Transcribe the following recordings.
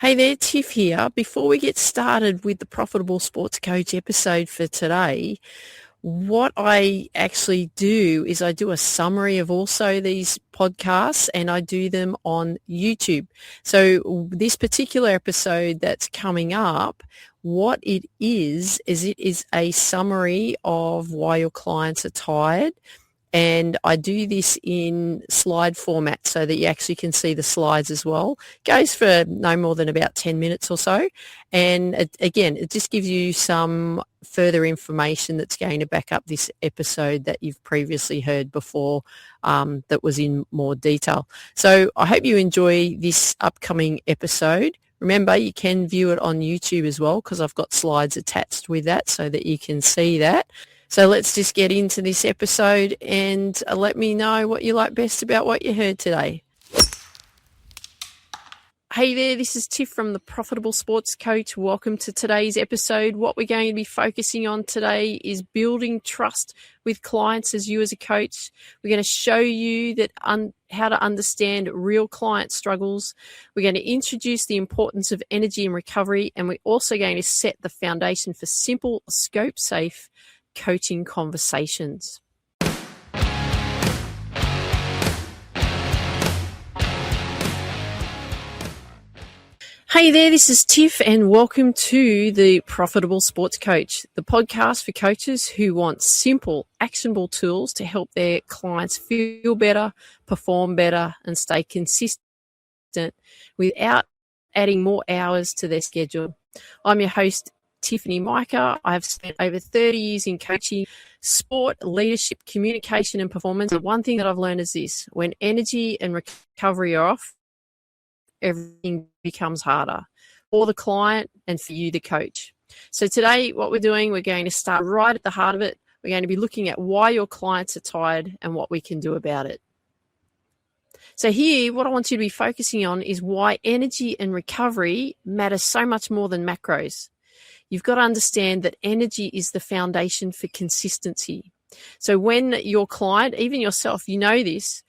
Hey there, Tiff here. Before we get started with the Profitable Sports Coach episode for today, what I actually do is I do a summary of also these podcasts and I do them on YouTube. So this particular episode that's coming up, what it is it is a summary of why your clients are tired. And I do this in slide format so that you actually can see the slides as well. It goes for no more than about 10 minutes or so. And it just gives you some further information that's going to back up this episode that you've previously heard before that was in more detail. So I hope you enjoy this upcoming episode. Remember, you can view it on YouTube as well because I've got slides attached with that so that you can see that. So let's just get into this episode and let me know what you like best about what you heard today. Hey there, this is Tiff from the Profitable Sports Coach. Welcome to today's episode. What we're going to be focusing on today is building trust with clients as you as a coach. We're going to show you that how to understand real client struggles. We're going to introduce the importance of energy and recovery, and we're also going to set the foundation for simple, scope-safe coaching conversations. Hey there, this is Tiff and welcome to the Profitable Sports Coach, the podcast for coaches who want simple, actionable tools to help their clients feel better, perform better, and stay consistent without adding more hours to their schedule. I'm your host, Tiffany Mika. I've spent over 30 years in coaching, sport, leadership, communication, and performance. And one thing that I've learned is this: when energy and recovery are off, everything becomes harder for the client and for you, the coach. So today, what we're doing, we're going to start right at the heart of it. We're going to be looking at why your clients are tired and what we can do about it. So here, what I want you to be focusing on is why energy and recovery matter so much more than macros. You've got to understand that energy is the foundation for consistency. So when your client, even yourself, you know this,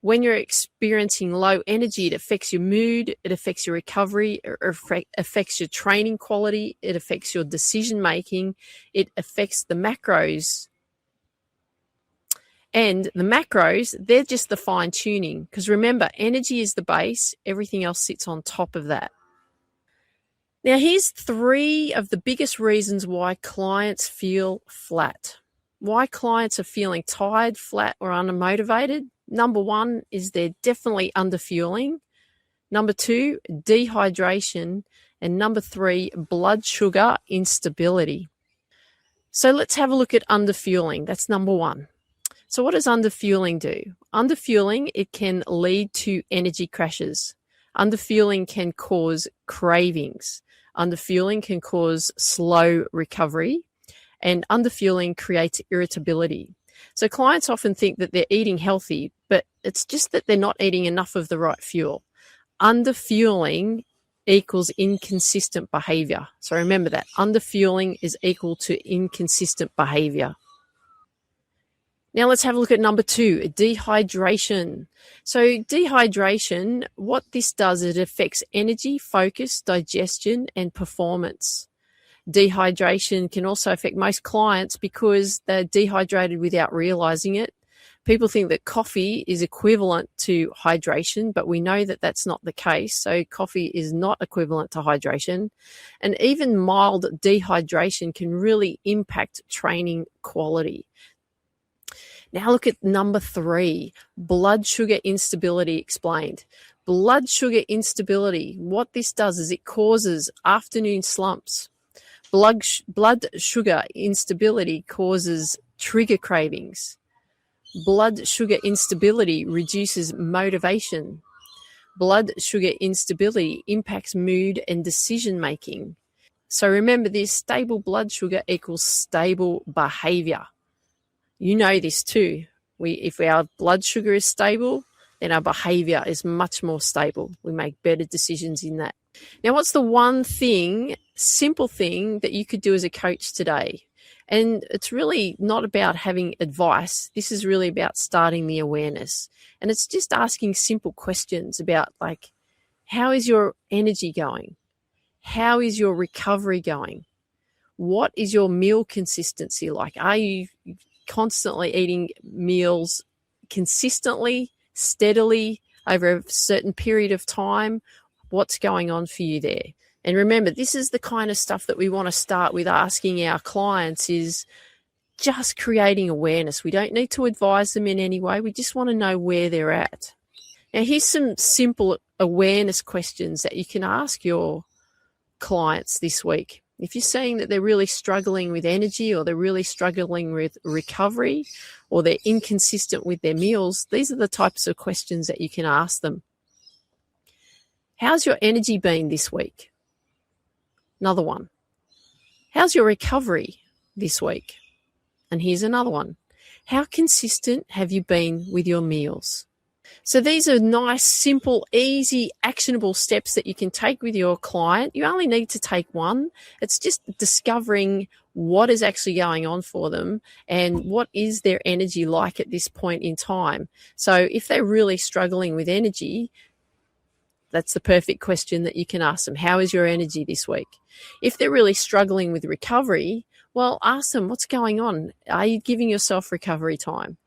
when you're experiencing low energy, it affects your mood, it affects your recovery, it affects your training quality, it affects your decision making, it affects the macros. And the macros, they're just the fine tuning. Because remember, energy is the base, everything else sits on top of that. Now, here's 3 of the biggest reasons why clients feel flat. Why clients are feeling tired, flat, or unmotivated. Number 1 is they're definitely underfueling. Number 2, dehydration. And number 3, blood sugar instability. So let's have a look at underfueling. That's number 1. So what does underfueling do? Underfueling, it can lead to energy crashes. Underfueling can cause cravings. Underfueling can cause slow recovery, and underfueling creates irritability. So clients often think that they're eating healthy, but it's just that they're not eating enough of the right fuel. Underfueling equals inconsistent behavior. So remember that. Underfueling is equal to inconsistent behavior. Now let's have a look at number 2, dehydration. So dehydration, what this does, it affects energy, focus, digestion, and performance. Dehydration can also affect most clients because they're dehydrated without realizing it. People think that coffee is equivalent to hydration, but we know that that's not the case. So coffee is not equivalent to hydration. And even mild dehydration can really impact training quality. Now look at number 3, blood sugar instability explained. Blood sugar instability, what this does is it causes afternoon slumps. Blood sugar instability causes trigger cravings. Blood sugar instability reduces motivation. Blood sugar instability impacts mood and decision making. So remember this, stable blood sugar equals stable behavior. You know this too. If our blood sugar is stable, then our behavior is much more stable. We make better decisions in that. Now, what's the one thing, simple thing that you could do as a coach today? And it's really not about having advice. This is really about starting the awareness. And it's just asking simple questions about, like, How is your energy going? How is your recovery going? What is your meal consistency like? Are you constantly eating meals consistently, steadily over a certain period of time? What's going on for you there? And remember, this is the kind of stuff that we want to start with asking our clients, is just creating awareness. We don't need to advise them in any way. We just want to know where they're at. Now, here's some simple awareness questions that you can ask your clients this week. If you're seeing that they're really struggling with energy, or they're really struggling with recovery, or they're inconsistent with their meals, these are the types of questions that you can ask them. How's your energy been this week? Another one. How's your recovery this week? And here's another one. How consistent have you been with your meals? So these are nice, simple, easy, actionable steps that you can take with your client. You only need to take one. It's just discovering what is actually going on for them and what is their energy like at this point in time. So if they're really struggling with energy, that's the perfect question that you can ask them. How is your energy this week? If they're really struggling with recovery, well, ask them, what's going on? Are you giving yourself recovery time?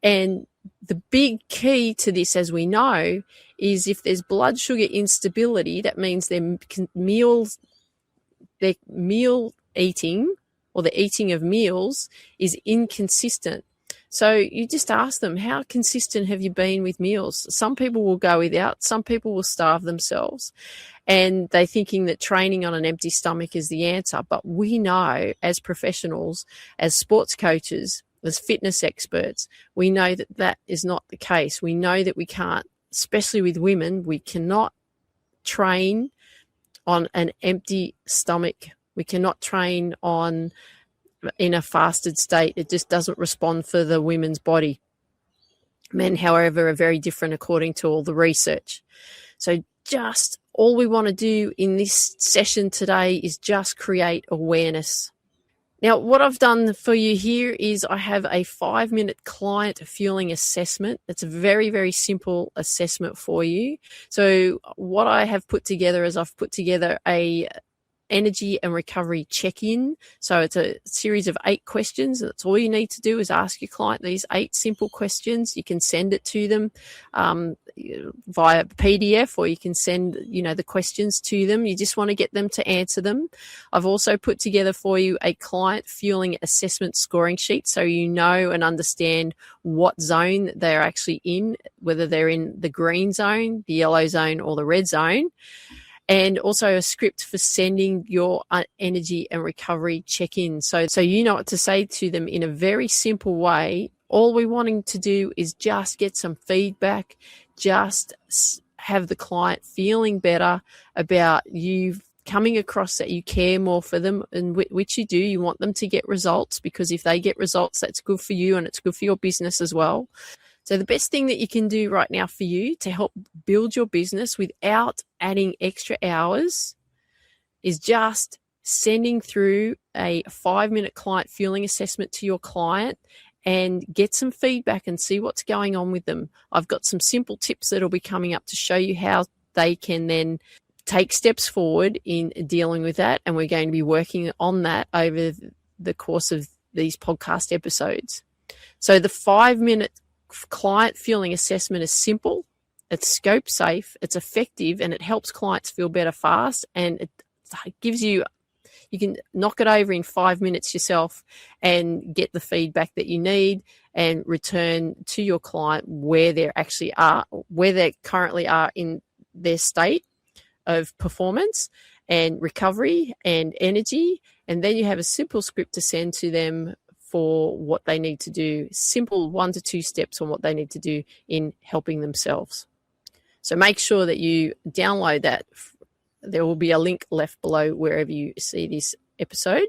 And the big key to this, as we know, is if there's blood sugar instability, that means their meal eating, or the eating of meals, is inconsistent. So you just ask them, how consistent have you been with meals? Some people will go without, some people will starve themselves, and they're thinking that training on an empty stomach is the answer. But we know, as professionals, as sports coaches, as fitness experts, we know that that is not the case. We know that we can't, especially with women, we cannot train on an empty stomach. We cannot train in a fasted state. It just doesn't respond for the women's body. Men, however, are very different according to all the research. So just all we want to do in this session today is just create awareness. Now, what I've done for you here is I have a 5-minute client fueling assessment. It's a very, very simple assessment for you. So what I have put together is I've put together a energy and recovery check-in. So it's a series of 8 questions. That's all you need to do is ask your client these 8 simple questions. You can send it to them via PDF, or you can send, the questions to them. You just want to get them to answer them. I've also put together for you a client fueling assessment scoring sheet, so you know and understand what zone they're actually in, whether they're in the green zone, the yellow zone, or the red zone. And also a script for sending your energy and recovery check-in. So you know what to say to them in a very simple way. All we're wanting to do is just get some feedback, just have the client feeling better about you, coming across that you care more for them, and which you do. You want them to get results, because if they get results, that's good for you and it's good for your business as well. So the best thing that you can do right now for you to help build your business without adding extra hours is just sending through a 5-minute client fueling assessment to your client and get some feedback and see what's going on with them. I've got some simple tips that'll be coming up to show you how they can then take steps forward in dealing with that. And we're going to be working on that over the course of these podcast episodes. So the 5-minute client fueling assessment is simple, it's scope safe, it's effective, and it helps clients feel better fast, and it gives you can knock it over in 5 minutes yourself and get the feedback that you need and return to your client where they currently are in their state of performance and recovery and energy. And then you have a simple script to send to them for what they need to do, simple 1 to 2 steps on what they need to do in helping themselves. So make sure that you download that. There will be a link left below wherever you see this episode.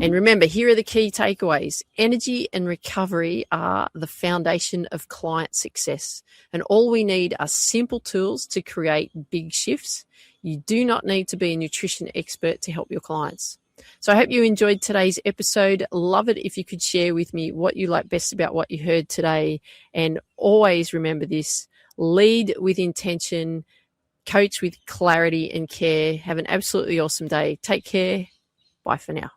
And remember, here are the key takeaways. Energy and recovery are the foundation of client success. And all we need are simple tools to create big shifts. You do not need to be a nutrition expert to help your clients. So I hope you enjoyed today's episode. Love it if you could share with me what you like best about what you heard today. And always remember this: lead with intention, coach with clarity and care. Have an absolutely awesome day. Take care. Bye for now.